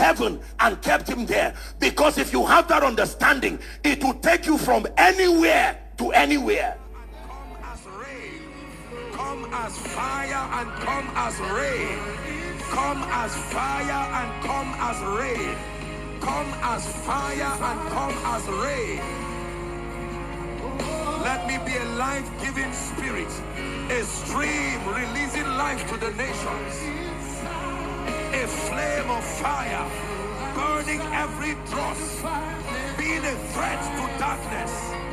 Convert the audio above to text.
heaven and kept him there. Because if you have that understanding, it will take you from anywhere to anywhere. Come as rain, come as fire, and come as rain. Come as fire and come as rain. Come as fire and come as rain. Let me be a life-giving spirit, a stream releasing life to the nations, a flame of fire burning every dross, being a threat to darkness.